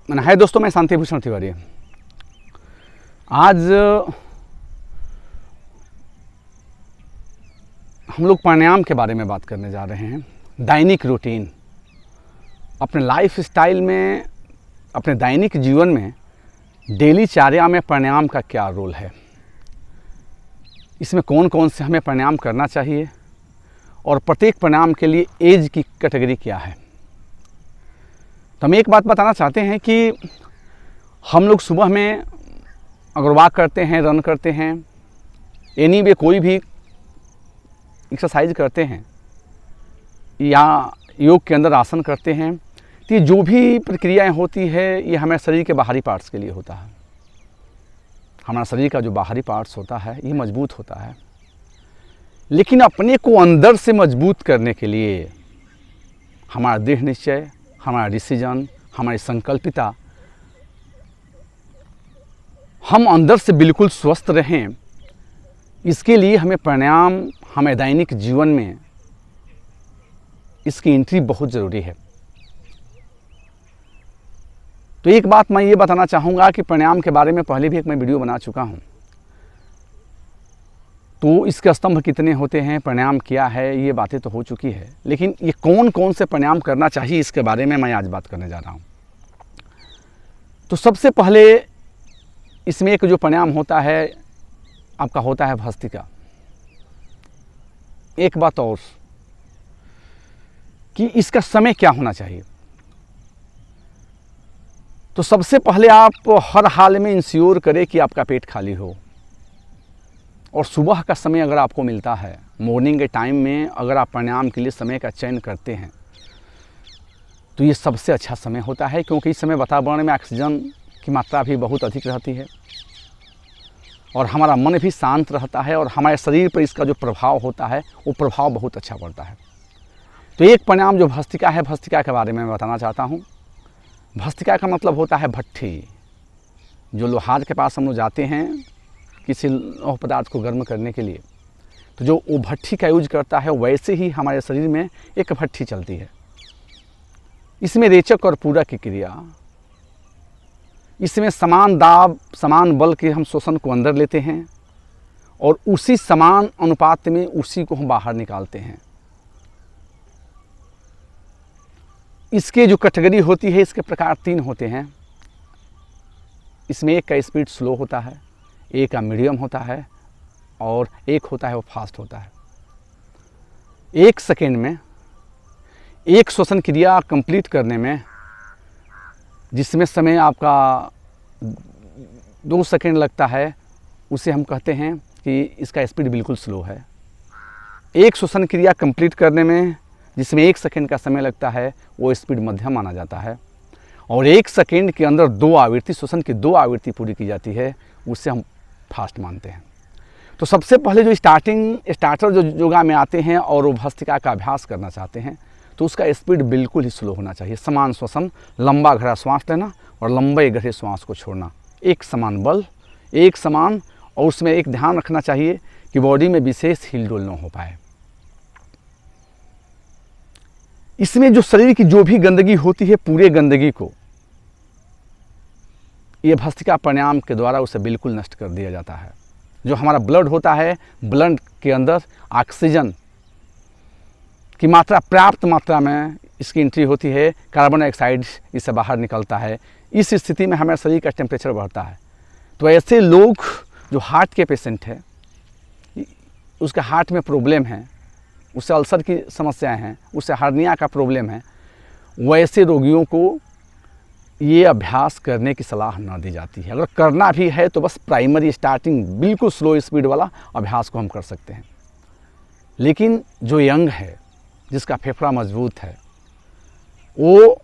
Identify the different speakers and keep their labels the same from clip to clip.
Speaker 1: है दोस्तों, मैं शांति भूषण तिवारी। आज हम लोग प्राणायाम के बारे में बात करने जा रहे हैं। दैनिक रूटीन, अपने लाइफ स्टाइल में, अपने दैनिक जीवन में, डेली चार्या में प्राणायाम का क्या रोल है, इसमें कौन कौन से हमें प्राणायाम करना चाहिए और प्रत्येक प्राणायाम के लिए एज की कैटेगरी क्या है। तो हम एक बात बताना चाहते हैं कि हम लोग सुबह में अगर वॉक करते हैं, रन करते हैं, एनीवे कोई भी एक्सरसाइज करते हैं या योग के अंदर आसन करते हैं, तो ये जो भी प्रक्रियाएं होती है ये हमारे शरीर के बाहरी पार्ट्स के लिए होता है। हमारा शरीर का जो बाहरी पार्ट्स होता है ये मजबूत होता है, लेकिन अपने को अंदर से मजबूत करने के लिए हमारा दृढ़ निश्चय, हमारा डिसीजन, हमारी संकल्पिता, हम अंदर से बिल्कुल स्वस्थ रहें, इसके लिए हमें प्राणायाम, हमें दैनिक जीवन में इसकी एंट्री बहुत ज़रूरी है। तो एक बात मैं ये बताना चाहूँगा कि प्राणायाम के बारे में पहले भी एक मैं वीडियो बना चुका हूँ, तो इसके स्तंभ कितने होते हैं, प्राणायाम क्या है, ये बातें तो हो चुकी है, लेकिन ये कौन कौन से प्राणायाम करना चाहिए इसके बारे में मैं आज बात करने जा रहा हूँ। तो सबसे पहले इसमें एक जो प्राणायाम होता है आपका होता है भस्त्रिका। एक बात और कि इसका समय क्या होना चाहिए। तो सबसे पहले आप हर हाल में इंश्योर करें कि आपका पेट खाली हो, और सुबह का समय अगर आपको मिलता है, मॉर्निंग के टाइम में अगर आप प्राणायाम के लिए समय का चयन करते हैं तो ये सबसे अच्छा समय होता है, क्योंकि इस समय वातावरण में ऑक्सीजन की मात्रा भी बहुत अधिक रहती है और हमारा मन भी शांत रहता है और हमारे शरीर पर इसका जो प्रभाव होता है वो प्रभाव बहुत अच्छा पड़ता है। तो एक प्राणायाम जो भस्त्रिका है, भस्त्रिका के बारे में मैं बताना चाहता हूँ। भस्त्रिका का मतलब होता है भट्ठी। जो लोहार के पास हम लोग जाते हैं किसी लौह पदार्थ को गर्म करने के लिए, तो जो वो भट्ठी का यूज करता है, वैसे ही हमारे शरीर में एक भट्ठी चलती है। इसमें रेचक और पूरक की क्रिया, इसमें समान दाब, समान बल के हम श्वसन को अंदर लेते हैं और उसी समान अनुपात में उसी को हम बाहर निकालते हैं। इसके जो कैटेगरी होती है, इसके प्रकार 3 होते हैं। इसमें एक का स्पीड स्लो होता है, एक का मीडियम होता है और एक होता है वो फास्ट होता है। 1 सेकेंड में एक श्वसन क्रिया कंप्लीट करने में, जिसमें समय आपका 2 सेकेंड लगता है, उसे हम कहते हैं कि इसका स्पीड बिल्कुल स्लो है। एक श्वसन क्रिया कंप्लीट करने में जिसमें 1 सेकेंड का समय लगता है, वो स्पीड मध्यम माना जाता है। और 1 सेकेंड के अंदर 2 आवृत्ति, श्वसन की 2 आवृत्ति पूरी की जाती है, उससे हम फास्ट मानते हैं। तो सबसे पहले जो स्टार्टर जो योगा में आते हैं और वो भस्त्रिका का अभ्यास करना चाहते हैं, तो उसका स्पीड बिल्कुल ही स्लो होना चाहिए। समान श्वसन, लंबा गहरा श्वास लेना और लंबे गहरे श्वास को छोड़ना, एक समान बल, एक समान, और उसमें एक ध्यान रखना चाहिए कि बॉडी में विशेष हिलडुल न हो पाए। इसमें जो शरीर की जो भी गंदगी होती है, पूरे गंदगी को ये भस्त्रिका प्राणायाम के द्वारा उसे बिल्कुल नष्ट कर दिया जाता है। जो हमारा ब्लड होता है, ब्लड के अंदर ऑक्सीजन की मात्रा पर्याप्त मात्रा में इसकी एंट्री होती है, कार्बन डाइऑक्साइड इससे बाहर निकलता है। इस स्थिति में हमारे शरीर का टेम्परेचर बढ़ता है। तो ऐसे लोग जो हार्ट के पेशेंट है, उसके हार्ट में प्रॉब्लम है, उससे अल्सर की समस्याएं हैं, उससे हार्निया का प्रॉब्लम है, वैसे रोगियों को ये अभ्यास करने की सलाह ना दी जाती है। अगर करना भी है तो बस प्राइमरी स्टार्टिंग बिल्कुल स्लो स्पीड वाला अभ्यास को हम कर सकते हैं। लेकिन जो यंग है, जिसका फेफड़ा मजबूत है, वो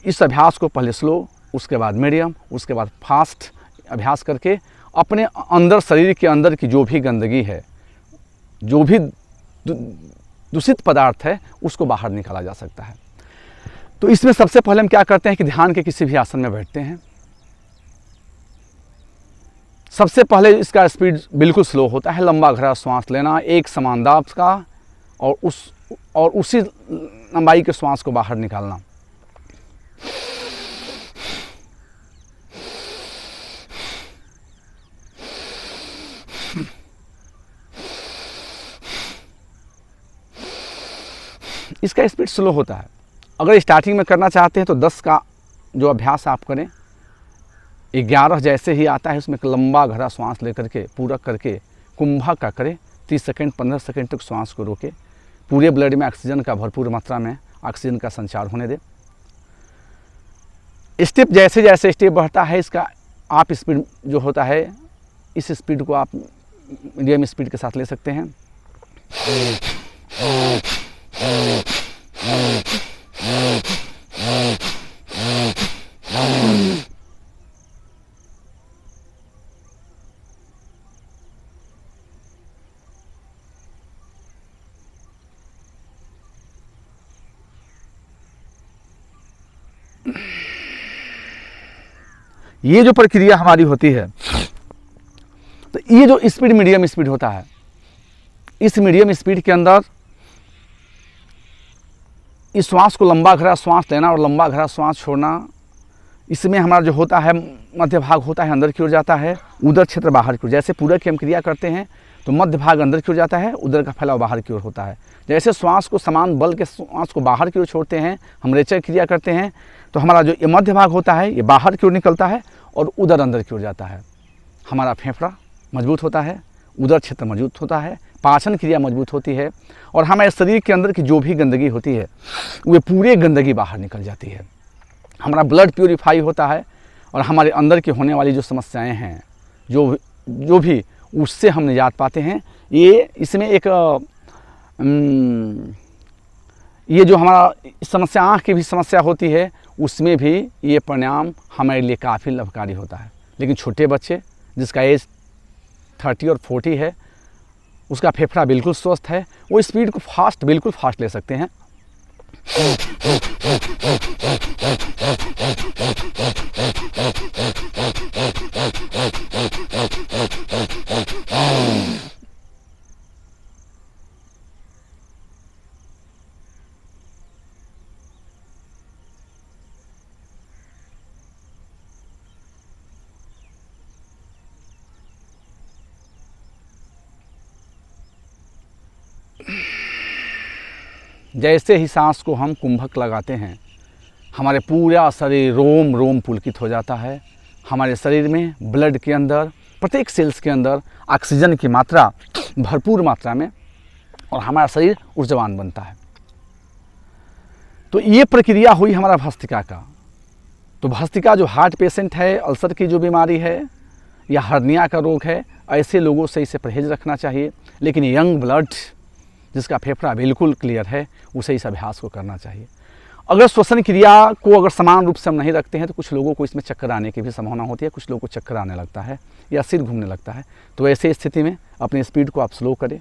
Speaker 1: इस अभ्यास को पहले स्लो, उसके बाद मीडियम, उसके बाद फास्ट अभ्यास करके अपने अंदर, शरीर के अंदर की जो भी गंदगी है, जो भी दूषित पदार्थ है, उसको बाहर निकाला जा सकता है। तो इसमें सबसे पहले हम क्या करते हैं कि ध्यान के किसी भी आसन में बैठते हैं। सबसे पहले इसका स्पीड बिल्कुल स्लो होता है, लंबा गहरा श्वास लेना, एक समान दाब का, और उसी लंबाई के श्वास को बाहर निकालना। इसका स्पीड स्लो होता है। अगर स्टार्टिंग में करना चाहते हैं तो 10 का जो अभ्यास आप करें, 11 जैसे ही आता है उसमें एक लंबा गहरा श्वास लेकर के पूरक करके कुंभक का करें। 30 सेकंड 15 सेकंड तक श्वास को रोके, पूरे ब्लड में ऑक्सीजन का भरपूर मात्रा में ऑक्सीजन का संचार होने दें। स्टेप जैसे जैसे स्टेप बढ़ता है इसका आप स्पीड जो होता है, इस स्पीड को आप मीडियम स्पीड के साथ ले सकते हैं। ये जो प्रक्रिया हमारी होती है, तो ये जो स्पीड मीडियम स्पीड होता है, इस मीडियम स्पीड के अंदर इस श्वास को लंबा गहरा श्वास लेना और लंबा गहरा श्वास छोड़ना, इसमें हमारा जो होता है मध्य भाग होता है अंदर की ओर जाता है, उदर क्षेत्र बाहर की ओर। जैसे पूरक की हम क्रिया करते हैं तो मध्य भाग अंदर की ओर जाता है, उदर का फैलाव बाहर की ओर होता है। जैसे श्वास को समान बल के श्वास को बाहर की ओर छोड़ते हैं, हम रेचक क्रिया करते हैं, तो हमारा जो ये मध्य भाग होता है ये बाहर की ओर निकलता है और उदर अंदर की ओर जाता है। हमारा फेफड़ा मजबूत होता है, उदर क्षेत्र मजबूत होता है, पाचन क्रिया मजबूत होती है और हमारे शरीर के अंदर की जो भी गंदगी होती है वो पूरी गंदगी बाहर निकल जाती है। हमारा ब्लड प्यूरिफाई होता है और हमारे अंदर की होने वाली जो समस्याएं हैं, जो भी उससे हम निजात पाते हैं। ये इसमें एक ये जो हमारा समस्या आँख की भी समस्या होती है, उसमें भी ये प्राणायाम हमारे लिए काफ़ी लाभकारी होता है। लेकिन छोटे बच्चे जिसका एज 30 और 40 है, उसका फेफड़ा बिल्कुल स्वस्थ है, वो स्पीड को बिल्कुल फास्ट ले सकते हैं। जैसे ही सांस को हम कुंभक लगाते हैं, हमारे पूरा शरीर रोम रोम पुलकित हो जाता है। हमारे शरीर में ब्लड के अंदर प्रत्येक सेल्स के अंदर ऑक्सीजन की मात्रा भरपूर मात्रा में और हमारा शरीर ऊर्जावान बनता है। तो ये प्रक्रिया हुई हमारा भस्त्रिका का। तो भस्त्रिका जो हार्ट पेशेंट है, अल्सर की जो बीमारी है या हर्निया का रोग है, ऐसे लोगों से इसे परहेज रखना चाहिए। लेकिन यंग ब्लड जिसका फेफड़ा बिल्कुल क्लियर है, उसे इस अभ्यास को करना चाहिए। अगर श्वसन क्रिया को अगर समान रूप से हम नहीं रखते हैं तो कुछ लोगों को इसमें चक्कर आने की भी संभावना होती है, कुछ लोगों को चक्कर आने लगता है या सिर घूमने लगता है। तो ऐसे स्थिति में अपनी स्पीड को आप स्लो करें,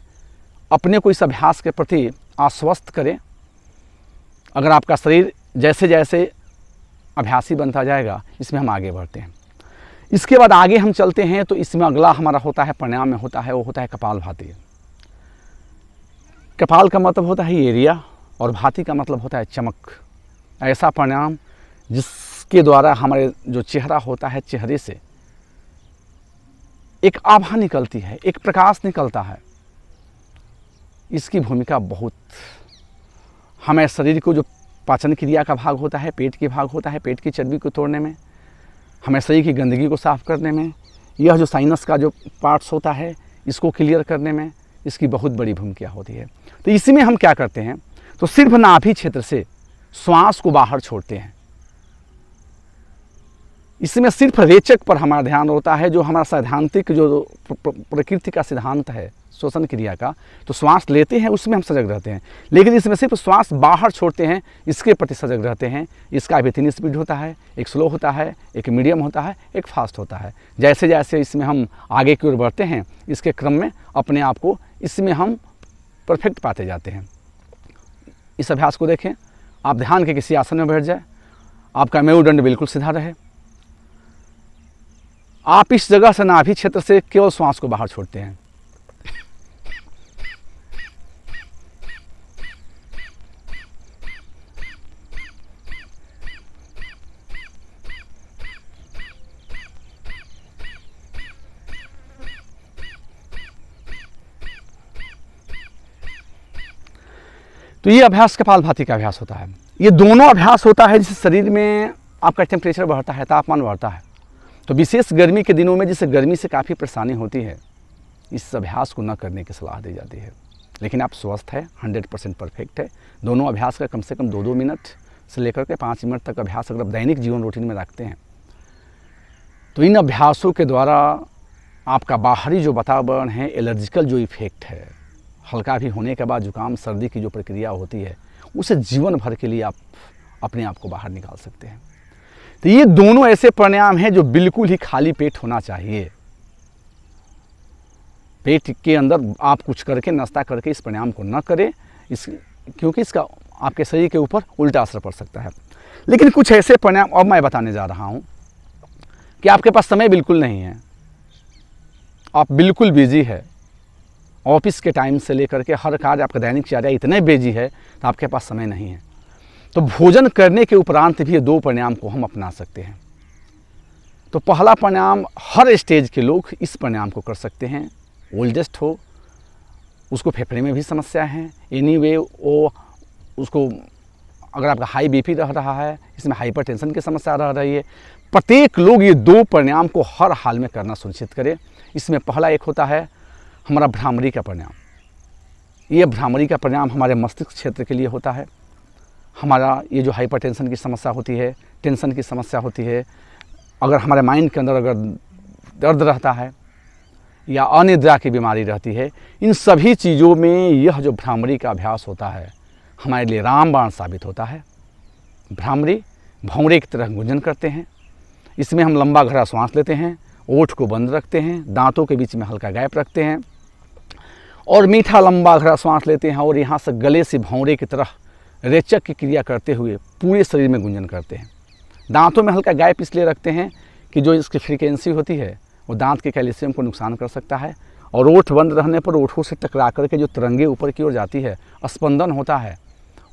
Speaker 1: अपने को इस अभ्यास के प्रति आश्वस्त करें। अगर आपका शरीर जैसे जैसे अभ्यासी बनता जाएगा, इसमें हम आगे बढ़ते हैं। इसके बाद आगे हम चलते हैं तो इसमें अगला हमारा होता है प्राणायाम में होता है, वो होता है कपालभाति। कपाल का मतलब होता है एरिया और भाति का मतलब होता है चमक। ऐसा प्राणायाम जिसके द्वारा हमारे जो चेहरा होता है, चेहरे से एक आभा निकलती है, एक प्रकाश निकलता है। इसकी भूमिका बहुत हमें शरीर को जो पाचन क्रिया का भाग होता है, पेट के भाग होता है, पेट की चर्बी को तोड़ने में, हमें शरीर की गंदगी को साफ करने में, यह जो साइनस का जो पार्ट्स होता है इसको क्लियर करने में इसकी बहुत बड़ी भूमिका होती है। तो इसमें हम क्या करते हैं, तो सिर्फ नाभि क्षेत्र से श्वास को बाहर छोड़ते हैं। इसमें सिर्फ रेचक पर हमारा ध्यान होता है, जो हमारा सैद्धांतिक जो प्रकृति का सिद्धांत है श्वसन क्रिया का। तो श्वास लेते हैं उसमें हम सजग रहते हैं, लेकिन इसमें सिर्फ श्वास बाहर छोड़ते हैं, इसके प्रति सजग रहते हैं। इसका भी 3 स्पीड होता है, एक स्लो होता है, एक मीडियम होता है, एक फास्ट होता है। जैसे जैसे इसमें हम आगे की ओर बढ़ते हैं, इसके क्रम में अपने आप को इसमें हम परफेक्ट पाते जाते हैं। इस अभ्यास को देखें, आप ध्यान के किसी आसन में बैठ जाए, आपका मेरुदंड बिल्कुल सीधा रहे, आप इस जगह से नाभि क्षेत्र से केवल श्वास को बाहर छोड़ते हैं। तो ये अभ्यास कपालभाति का अभ्यास होता है। ये दोनों अभ्यास होता है जिससे शरीर में आपका टेम्परेचर बढ़ता है, तापमान बढ़ता है। तो विशेष गर्मी के दिनों में जिससे गर्मी से काफ़ी परेशानी होती है, इस अभ्यास को न करने की सलाह दी जाती है। लेकिन आप स्वस्थ है, 100% परफेक्ट है, दोनों अभ्यास का कम से कम 2-2 मिनट से लेकर के 5 मिनट तक अभ्यास अगर आप दैनिक जीवन रूटीन में रखते हैं, तो इन अभ्यासों के द्वारा आपका बाहरी जो वातावरण है, एलर्जिकल जो इफेक्ट है, हल्का भी होने के बाद जुकाम सर्दी की जो प्रक्रिया होती है, उसे जीवन भर के लिए आप अपने आप को बाहर निकाल सकते हैं। तो ये दोनों ऐसे प्राणायाम हैं जो बिल्कुल ही खाली पेट होना चाहिए। पेट के अंदर आप कुछ करके, नाश्ता करके इस प्राणायाम को न करें, क्योंकि इसका आपके शरीर के ऊपर उल्टा असर पड़ सकता है। लेकिन कुछ ऐसे प्राणायाम अब मैं बताने जा रहा हूँ कि आपके पास समय बिल्कुल नहीं है, आप बिल्कुल बिजी है, ऑफिस के टाइम से लेकर के हर कार्य आपका दैनिक चर्या इतने बिजी है तो आपके पास समय नहीं है। तो भोजन करने के उपरांत भी ये 2 प्राणायाम को हम अपना सकते हैं। तो पहला प्राणायाम हर स्टेज के लोग इस प्राणायाम को कर सकते हैं। ओल्डेस्ट हो, उसको फेफड़े में भी समस्या है, एनीवे वो उसको अगर आपका हाई बीपी रह रहा है, इसमें हाइपरटेंशन की समस्या रह रही है, प्रत्येक लोग ये 2 प्राणायाम को हर हाल में करना सुनिश्चित करें। इसमें पहला एक होता है हमारा भ्रामरी का प्राणायाम। ये भ्रामरी का प्राणायाम हमारे मस्तिष्क क्षेत्र के लिए होता है। हमारा ये जो हाइपरटेंशन की समस्या होती है, टेंशन की समस्या होती है, अगर हमारे माइंड के अंदर अगर दर्द रहता है या अनिद्रा की बीमारी रहती है, इन सभी चीज़ों में यह जो भ्रामरी का अभ्यास होता है हमारे लिए रामबाण साबित होता है। भ्रामरी भौंरे की तरह गुंजन करते हैं। इसमें हम लंबा गहरा श्वास लेते हैं, ओठ को बंद रखते हैं, दांतों के बीच में हल्का गैप रखते हैं और मीठा लंबा गहरा श्वास लेते हैं और यहाँ से गले से भौंरे की तरह रेचक की क्रिया करते हुए पूरे शरीर में गुंजन करते हैं। दांतों में हल्का गैप इसलिए रखते हैं कि जो इसकी फ्रीक्वेंसी होती है वो दांत के कैल्शियम को नुकसान कर सकता है और ओठ बंद रहने पर ओठों से टकरा करके जो तरंगे ऊपर की ओर जाती है, स्पंदन होता है,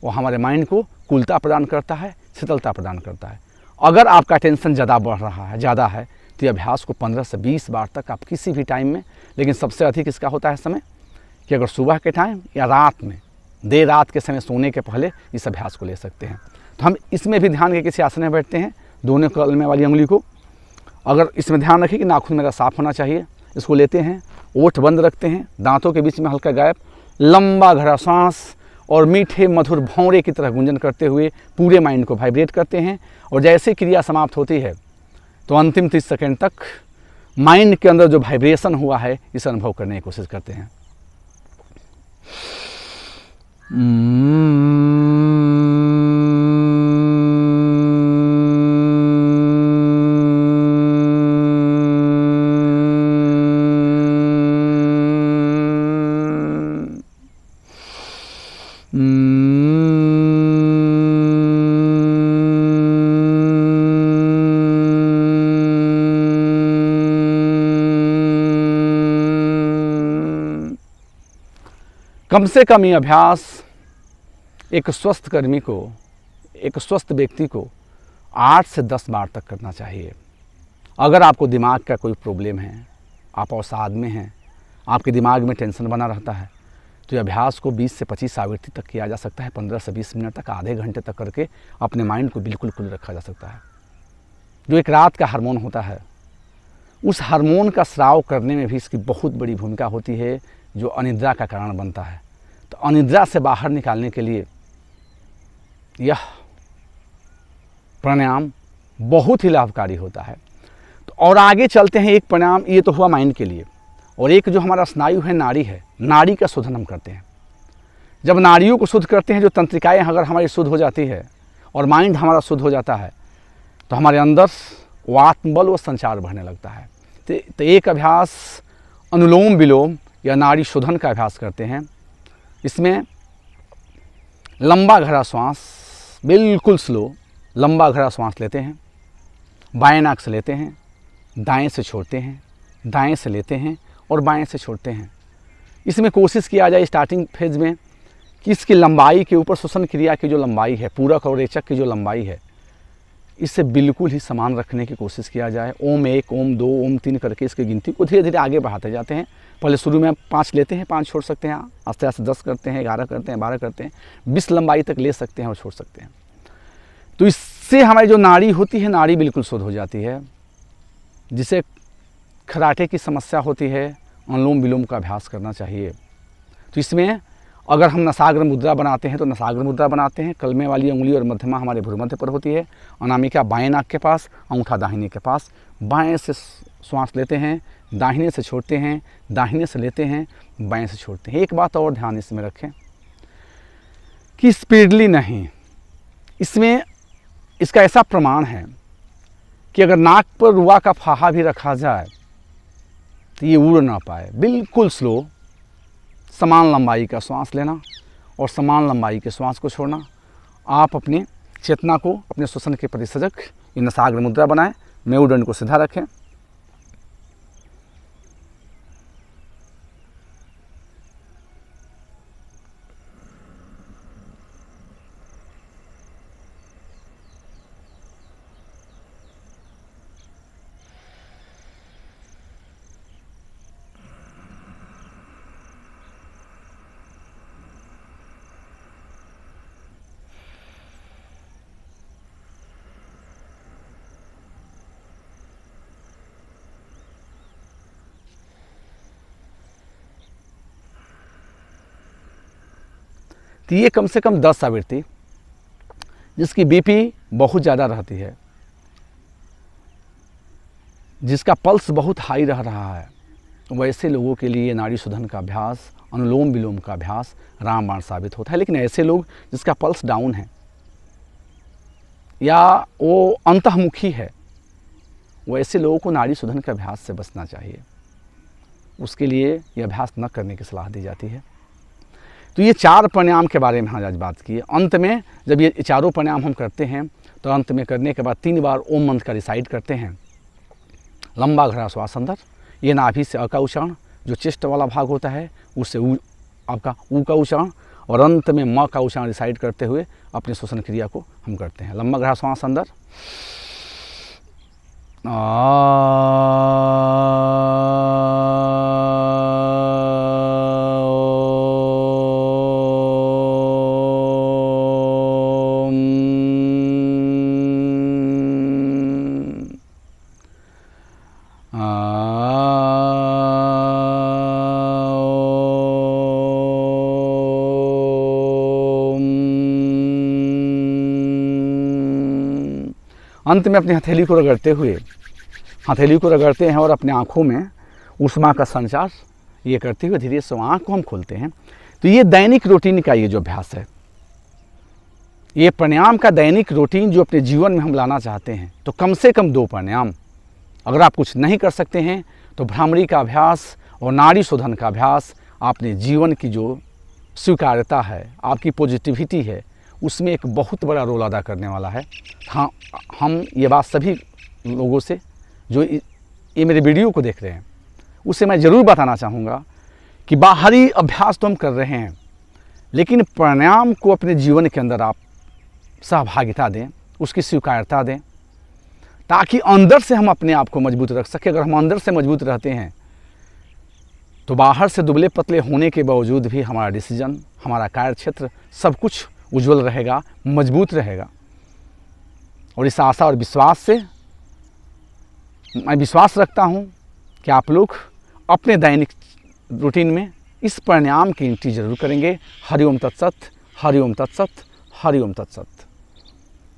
Speaker 1: वो हमारे माइंड को कुलता प्रदान करता है, शीतलता प्रदान करता है। अगर आपका टेंशन ज़्यादा बढ़ रहा है, ज़्यादा है, तो ये अभ्यास को 15 से 20 बार तक आप किसी भी टाइम में, लेकिन सबसे अधिक इसका होता है समय कि अगर सुबह के टाइम या रात में, देर रात के समय सोने के पहले इस अभ्यास को ले सकते हैं। तो हम इसमें भी ध्यान के किसी आसन में बैठते हैं, दोनों कलमे वाली उंगली को अगर इसमें ध्यान रखें कि नाखून मेरा साफ होना चाहिए, इसको लेते हैं, ओठ बंद रखते हैं, दांतों के बीच में हल्का गैप, लंबा गहरा सांस और मीठे मधुर भौंरे की तरह गुंजन करते हुए पूरे माइंड को वाइब्रेट करते हैं। और जैसे क्रिया समाप्त होती है तो अंतिम 30 सेकेंड तक माइंड के अंदर जो वाइब्रेशन हुआ है इस अनुभव करने की कोशिश करते हैं। कम से कम ये अभ्यास एक स्वस्थ कर्मी को, एक स्वस्थ व्यक्ति को 8 से 10 बार तक करना चाहिए। अगर आपको दिमाग का कोई प्रॉब्लम है, आप अवसाद में हैं, आपके दिमाग में टेंशन बना रहता है, तो ये अभ्यास को 20 से 25 आवृत्ति तक किया जा सकता है। 15 से 20 मिनट तक, आधे घंटे तक करके अपने माइंड को बिल्कुल कूल रखा जा सकता है। जो एक रात का हार्मोन होता है, उस हार्मोन का स्राव करने में भी इसकी बहुत बड़ी भूमिका होती है, जो अनिद्रा का कारण बनता है। तो अनिद्रा से बाहर निकालने के लिए यह प्राणायाम बहुत ही लाभकारी होता है। तो और आगे चलते हैं। एक प्राणायाम ये तो हुआ माइंड के लिए, और एक जो हमारा स्नायु है, नाड़ी है, नाड़ी का शोधन हम करते हैं। जब नाड़ियों को शुद्ध करते हैं, जो तंत्रिकाएँ अगर हमारी शुद्ध हो जाती है और माइंड हमारा शुद्ध हो जाता है, तो हमारे अंदर वो आत्मबल व संचार बढ़ने लगता है। तो एक अभ्यास अनुलोम विलोम या नाड़ी शोधन का अभ्यास करते हैं। इसमें लंबा गहरा श्वास, बिल्कुल स्लो लंबा गहरा श्वास लेते हैं, बाएं नाक से लेते हैं, दाएं से छोड़ते हैं, दाएं से लेते हैं और बाएं से छोड़ते हैं। इसमें कोशिश किया जाए स्टार्टिंग फेज में कि इसकी लंबाई के ऊपर, श्वसन क्रिया की जो लंबाई है, पूरक और रेचक की जो लंबाई है, इसे बिल्कुल ही समान रखने की कोशिश किया जाए। ओम 1, ओम 2, ओम 3 करके इसकी गिनती को धीरे धीरे आगे बढ़ाते जाते हैं। पहले शुरू में 5 लेते हैं, 5 छोड़ सकते हैं, आस्ते आस्ते 10 करते हैं, 11 करते हैं, 12 करते हैं, 20 लंबाई तक ले सकते हैं और छोड़ सकते हैं। तो इससे हमारी जो नाड़ी होती है, नाड़ी बिल्कुल शुद्ध हो जाती है। जिसे खराटे की समस्या होती है, अनुलोम विलोम का अभ्यास करना चाहिए। तो इसमें अगर हम नसाग्र मुद्रा बनाते हैं तो नसाग्र मुद्रा बनाते हैं। कलमे वाली उंगली और मध्यमा हमारे भ्रूमध्य पर होती है। अनामिका बाएं नाक के पास, अंगूठा दाहिने के पास। बाएं से श्वास लेते हैं, दाहिने से छोड़ते हैं, दाहिने से लेते हैं, बाएं से छोड़ते हैं। एक बात और ध्यान इसमें रखें कि स्पीडली नहीं, इसमें इसका ऐसा प्रमाण है कि अगर नाक पर रुआ का फाहा भी रखा जाए तो ये उड़ ना पाए। बिल्कुल स्लो, समान लंबाई का श्वास लेना और समान लंबाई के श्वास को छोड़ना। आप अपनी चेतना को अपने श्वसन के प्रति सजग ये नसाग्र मुद्रा बनाएं। मेरुदंड को सीधा रखें। तो ये कम से कम 10 आवृत्ति, जिसकी बीपी बहुत ज़्यादा रहती है, जिसका पल्स बहुत हाई रह रहा है, वैसे लोगों के लिए नाड़ी शोधन का अभ्यास, अनुलोम विलोम का अभ्यास रामबाण साबित होता है। लेकिन ऐसे लोग जिसका पल्स डाउन है या वो अंतर्मुखी है, वैसे लोगों को नाड़ी शोधन के अभ्यास से बचना चाहिए। उसके लिए ये अभ्यास न करने की सलाह दी जाती है। तो ये 4 प्राणायाम के बारे में हम आज बात की है। अंत में जब ये चारों प्राणायाम हम करते हैं तो अंत में करने के बाद 3 बार ओम मंत्र का रिसाइट करते हैं। लंबा गहरा श्वास अंदर, ये नाभि से अ का उच्चारण, जो चेस्ट वाला भाग होता है उससे आपका ऊ का उच्चारण, और अंत में म का उच्चारण रिसाइट करते हुए अपने श्वसन क्रिया को हम करते हैं। लंबा गहरा श्वास अंदर, अंत में अपनी हथेली को रगड़ते हैं और अपने आँखों में ऊष्मा का संचार ये करते हुए धीरे से आँख को हम खोलते हैं। तो ये दैनिक रूटीन का ये जो अभ्यास है, ये प्राणायाम का दैनिक रूटीन जो अपने जीवन में हम लाना चाहते हैं, तो कम से कम 2 प्राणायाम। अगर आप कुछ नहीं कर सकते हैं तो भ्रामरी का अभ्यास और नाड़ी शोधन का अभ्यास अपने जीवन की जो स्वीकार्यता है, आपकी पॉजिटिविटी है, उसमें एक बहुत बड़ा रोल अदा करने वाला है। हाँ, हम ये बात सभी लोगों से जो ये मेरे वीडियो को देख रहे हैं उससे मैं ज़रूर बताना चाहूँगा कि बाहरी अभ्यास तो हम कर रहे हैं, लेकिन प्राणायाम को अपने जीवन के अंदर आप सहभागिता दें, उसकी स्वीकार्यता दें, ताकि अंदर से हम अपने आप को मजबूत रख सकें। अगर हम अंदर से मजबूत रहते हैं तो बाहर से दुबले पतले होने के बावजूद भी हमारा डिसीजन, हमारा कार्य क्षेत्र, सब कुछ उज्जवल रहेगा, मजबूत रहेगा। और इस आशा और विश्वास से मैं विश्वास रखता हूँ कि आप लोग अपने दैनिक रूटीन में इस प्राणायाम की एंट्री जरूर करेंगे। हरि ओम तत्सत, हरि ओम तत्सत, हरि ओम तत्सत।